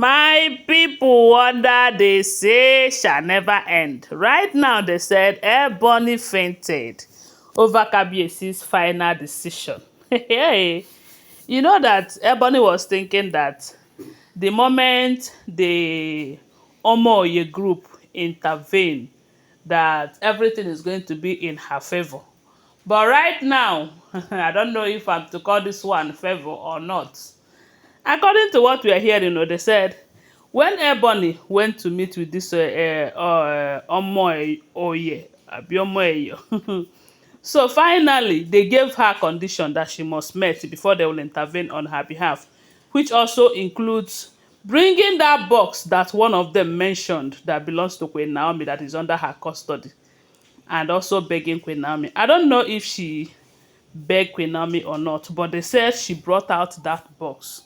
My people wonder they say shall never end. Right now they said Ebony fainted over Kabiesi's final decision. Hey, you know that Ebony was thinking that the moment the Omoye group intervene, that everything is going to be in her favor. But right now, I don't know if I'm to call this one favor or not. According to what we are hearing, they said when Ebony went to meet with this Omoye, abi Omoye, so finally they gave her condition that she must meet before they will intervene on her behalf, which also includes bringing that box that one of them mentioned that belongs to Queen Naomi that is under her custody, and also begging Queen Naomi. I don't know if she begged Queen Naomi or not, but they said she brought out that box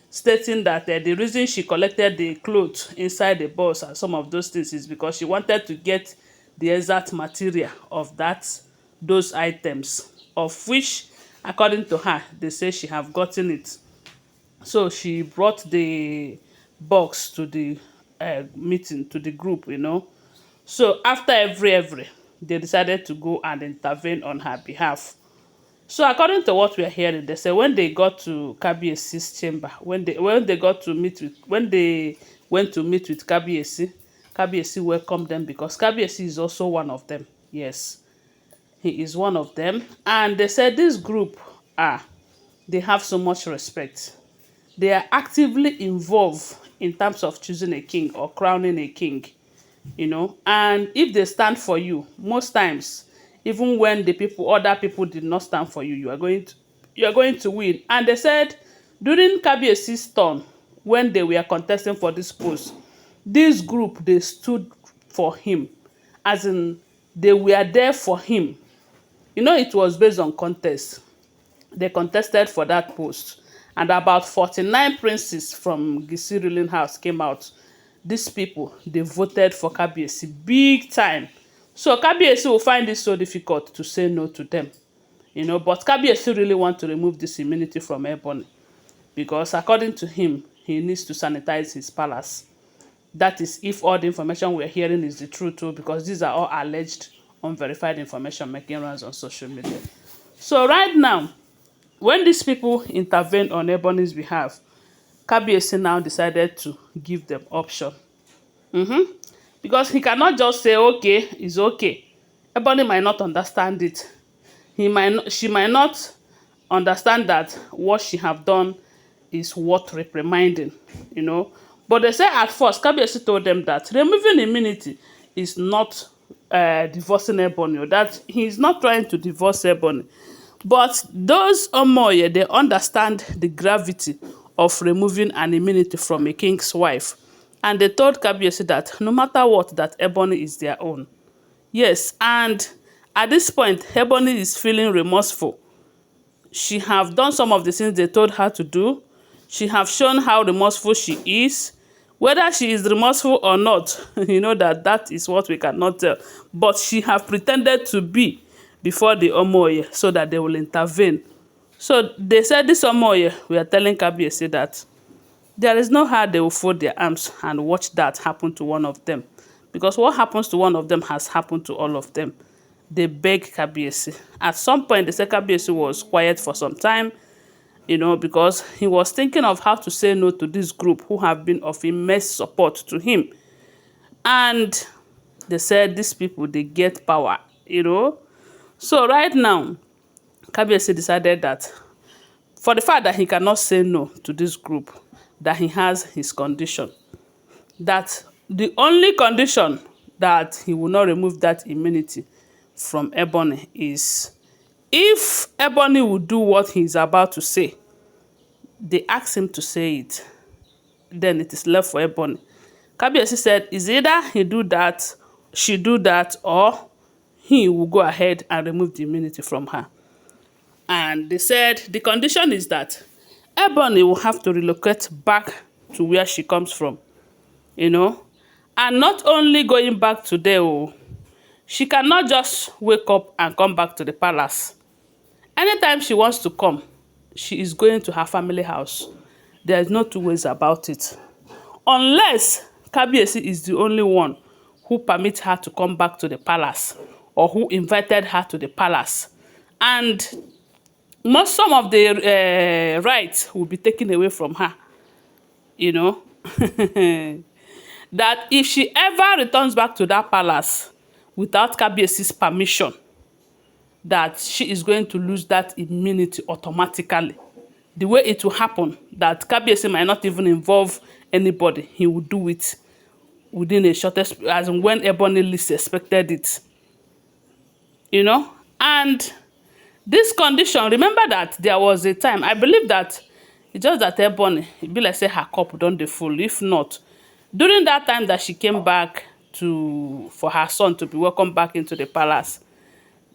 stating that the reason she collected the clothes inside the box and some of those things is because she wanted to get the exact material of those items, of which, according to her, they say she have gotten it. So she brought the box to the meeting, to the group. So after every, they decided to go and intervene on her behalf. So according to what we are hearing, they say when they got to Kabiesi's chamber, when they went to meet with Kabiesi, Kabiesi welcomed them because Kabiesi is also one of them. Yes, he is one of them. And they said this group, they have so much respect. They are actively involved in terms of choosing a king or crowning a king. And if they stand for you, most times, even when other people did not stand for you, you are going to win. And they said during Kabiesi's turn, when they were contesting for this post, this group, they stood for him, as in they were there for him. It was based on contest. They contested for that post, and about 49 princes from Gisi ruling house came out. These people, they voted for Kabiesi big time. So Kabiesi will find it so difficult to say no to them. But Kabiesi really want to remove this immunity from Ebony because according to him, he needs to sanitize his palace. That is if all the information we're hearing is the truth too, because these are all alleged, unverified information making rounds on social media. So right now, when these people intervened on Ebony's behalf, Kabiesi now decided to give them option. Because he cannot just say, okay, it's okay. Ebony might not understand it. She might not understand that what she have done is worth reprimanding. But they say at first, Kabiesi told them that removing immunity is not divorcing Ebony, or that he is not trying to divorce Ebony. But those Omoye, they understand the gravity of removing an immunity from a king's wife. And they told Kabiesi that no matter what, that Ebony is their own. Yes, and at this point, Ebony is feeling remorseful. She have done some of the things they told her to do. She have shown how remorseful she is. Whether she is remorseful or not, that is what we cannot tell. But she have pretended to be before the Omoye so that they will intervene. So they said this Omoye, we are telling Kabiesi that there is no how they will fold their arms and watch that happen to one of them. Because what happens to one of them has happened to all of them. They beg Kabiesi. At some point, they said Kabiesi was quiet for some time, because he was thinking of how to say no to this group who have been of immense support to him. And they said these people, they get power. So right now, Kabiesi decided that for the fact that he cannot say no to this group, that he has his condition. That the only condition that he will not remove that immunity from Ebony is if Ebony will do what he is about to say. They ask him to say it. Then it is left for Ebony. Kabiesi said, is either he do that, she do that, or he will go ahead and remove the immunity from her. And they said the condition is that Ebony will have to relocate back to where she comes from, and not only going back to there, she cannot just wake up and come back to the palace. Anytime she wants to come, she is going to her family house. There is no two ways about it. unless Kabiyesi is the only one who permits her to come back to the palace or who invited her to the palace. And some of the rights will be taken away from her, you know. That if she ever returns back to that palace without Kabiyesi's permission, that she is going to lose that immunity automatically. The way it will happen, that Kabiyesi might not even involve anybody. He will do it within a shortest, as in when Ebony least expected it. You know? And this condition, remember that there was a time, I believe that it's just that Ebony, it be like say her cup don dey full. If not, during that time that she came back for her son to be welcomed back into the palace,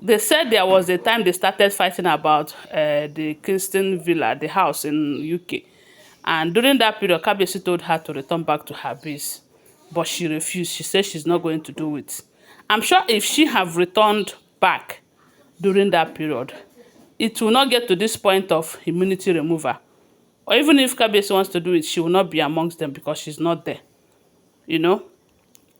they said there was a time they started fighting about the Kingston Villa, the house in UK. And during that period, Kabiyesi told her to return back to her base. But she refused. She said she's not going to do it. I'm sure if she have returned back during that period, it will not get to this point of immunity removal. Or even if Kabiyesi wants to do it, she will not be amongst them because she's not there. You know?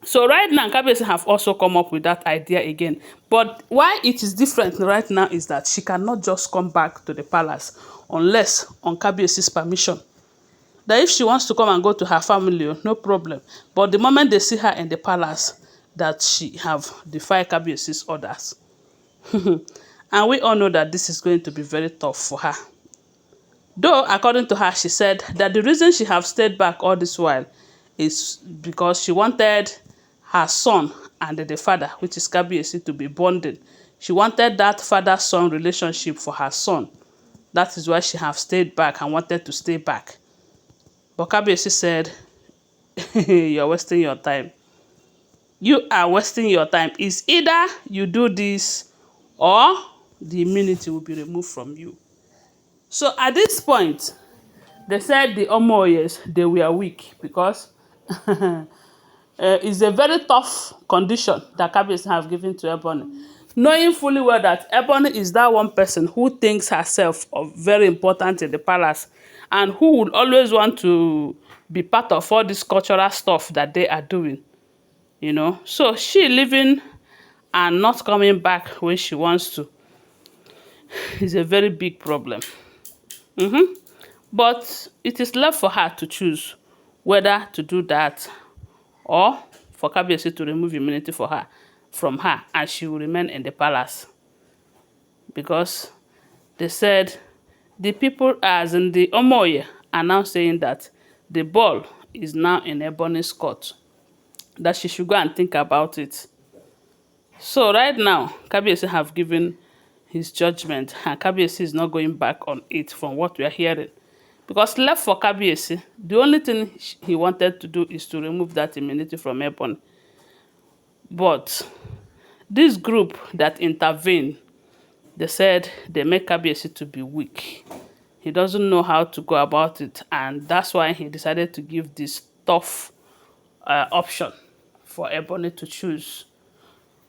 So right now, Kabiyesi have also come up with that idea again. But why it is different right now is that she cannot just come back to the palace unless on Kabiyesi's permission. That if she wants to come and go to her family, no problem. But the moment they see her in the palace, that she have defied Kabiyesi's orders. And we all know that this is going to be very tough for her. Though, according to her, she said that the reason she have stayed back all this while is because she wanted her son and the father, which is Kabiyesi, to be bonded. She wanted that father-son relationship for her son. That is why she have stayed back and wanted to stay back. But Kabiyesi said, you're wasting your time. You are wasting your time. It's either you do this or the immunity will be removed from you. So at this point, they said the Omoyes, they were weak because it's a very tough condition that Kabiyesi have given to Ebony. Knowing fully well that Ebony is that one person who thinks herself very important in the palace and who would always want to be part of all this cultural stuff that they are doing, you know. So she leaving and not coming back when she wants to is a very big problem. But it is left for her to choose whether to do that or for Kabiyesi to remove immunity from her, and she will remain in the palace. Because they said the people, as in the Omoye, are now saying that the ball is now in Ebony's court, that she should go and think about it. So right now, Kabiyesi have given his judgment, and Kabiyesi is not going back on it from what we are hearing. Because left for Kabiyesi, the only thing he wanted to do is to remove that immunity from Ebony. But this group that intervened, they said they make Kabiyesi to be weak. He doesn't know how to go about it, and that's why he decided to give this tough option for Ebony to choose.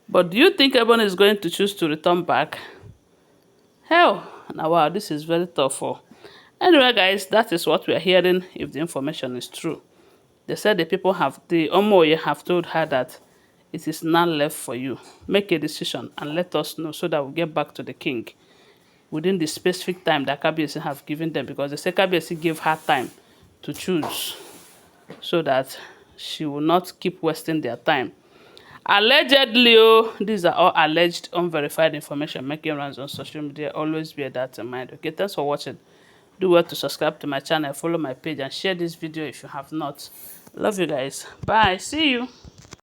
But do you think Ebony is going to choose to return back? Hell, now wow, this is very tough. Anyway, guys, that is what we are hearing if the information is true. They said the Omoye have told her that it is now left for you. Make a decision and let us know so that we get back to the king within the specific time that Kabiyesi have given them, because they say Kabiyesi gave her time to choose so that she will not keep wasting their time. Allegedly, these are all alleged, unverified information making rounds on social media. Always bear that in mind. Okay, thanks for watching. Do well to subscribe to my channel, follow my page, and share this video if you have not. Love you guys. Bye. See you.